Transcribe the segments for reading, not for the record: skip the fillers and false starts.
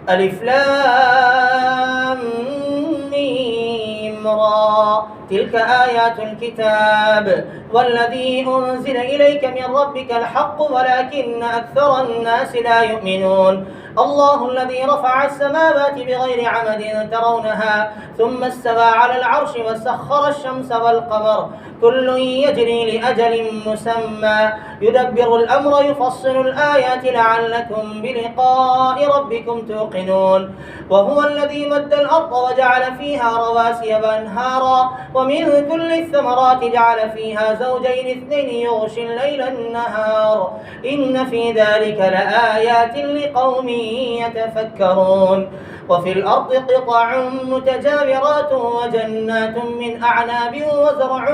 ألف لام ميم را تلك آيات الكتاب والذي أنزل إليك من ربك الحق ولكن أكثر الناس لا يؤمنون الله الذي رفع السماوات بغير عمد ترونها ثم استوى على العرش وسخر الشمس والقمر كل يجري لأجل مسمى يدبر الأمر يفصل الآيات لعلكم بلقاء ربكم توقنون وهو الذي مد الأرض وجعل فيها رواسي وأنهارا ومن كل الثمرات جعل فيها زوجين اثنين يغشي الليل النهار إن في ذلك لآيات لقوم يتفكرون وفي الأرض قطع متجاورات وجنات من أعناب وزرع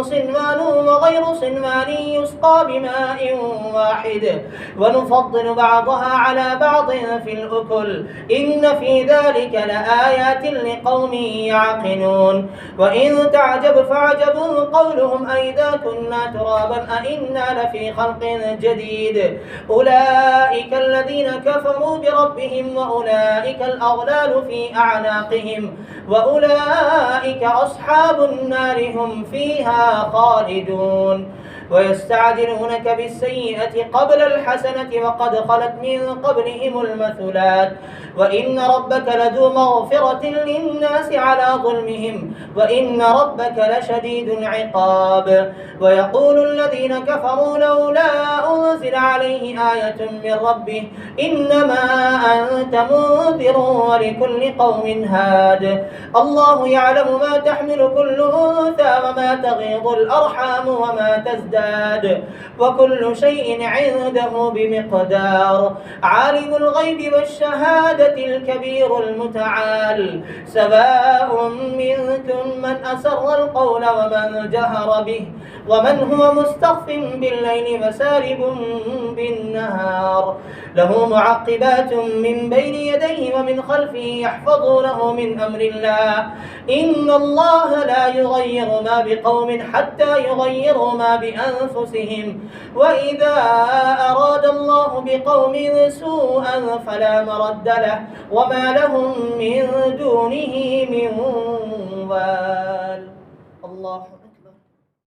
صنوان وغير صنوان يسقى بماء واحد ونفضل بعضها على بعض في الأكل إن في ذلك لآيات لقوم يعقلون وإن تعجب فعجب قولهم أئذا كنا ترابا أئنا لفي خلق جديد أولئك الذين كفروا بربهم وأولئك الأغلال في أعناقهم وأولئك أصحاب النار هم فيها خالدون ويستعجلونك بالسيئة قبل الحسنة وقد خلت من قبلهم المثلات وإن ربك لذو مغفرة للناس على ظلمهم وإن ربك لشديد العقاب ويقول الذين كفروا لولا أنزل عليه آية من ربه إنما أنت منذر ولكل قوم هاد الله يعلم ما تحمل كل أنثى وما تغيض الأرحام وما تزداد وكل شيء عنده بمقدار عالم الغيب والشهادة الكبير المتعال سواء منكم من أسر القول ومن جهر به ومن هو مستخف بالليل وسارب بالنهار له معقبات من بين يديه ومن خلفه يحفظونه من أمر الله إن الله لا يغير ما بقوم حتى يغيروا ما بأنفسهم وإذا أراد الله بقوم سوءا فلا مرد له وما لهم من دونه من وال الله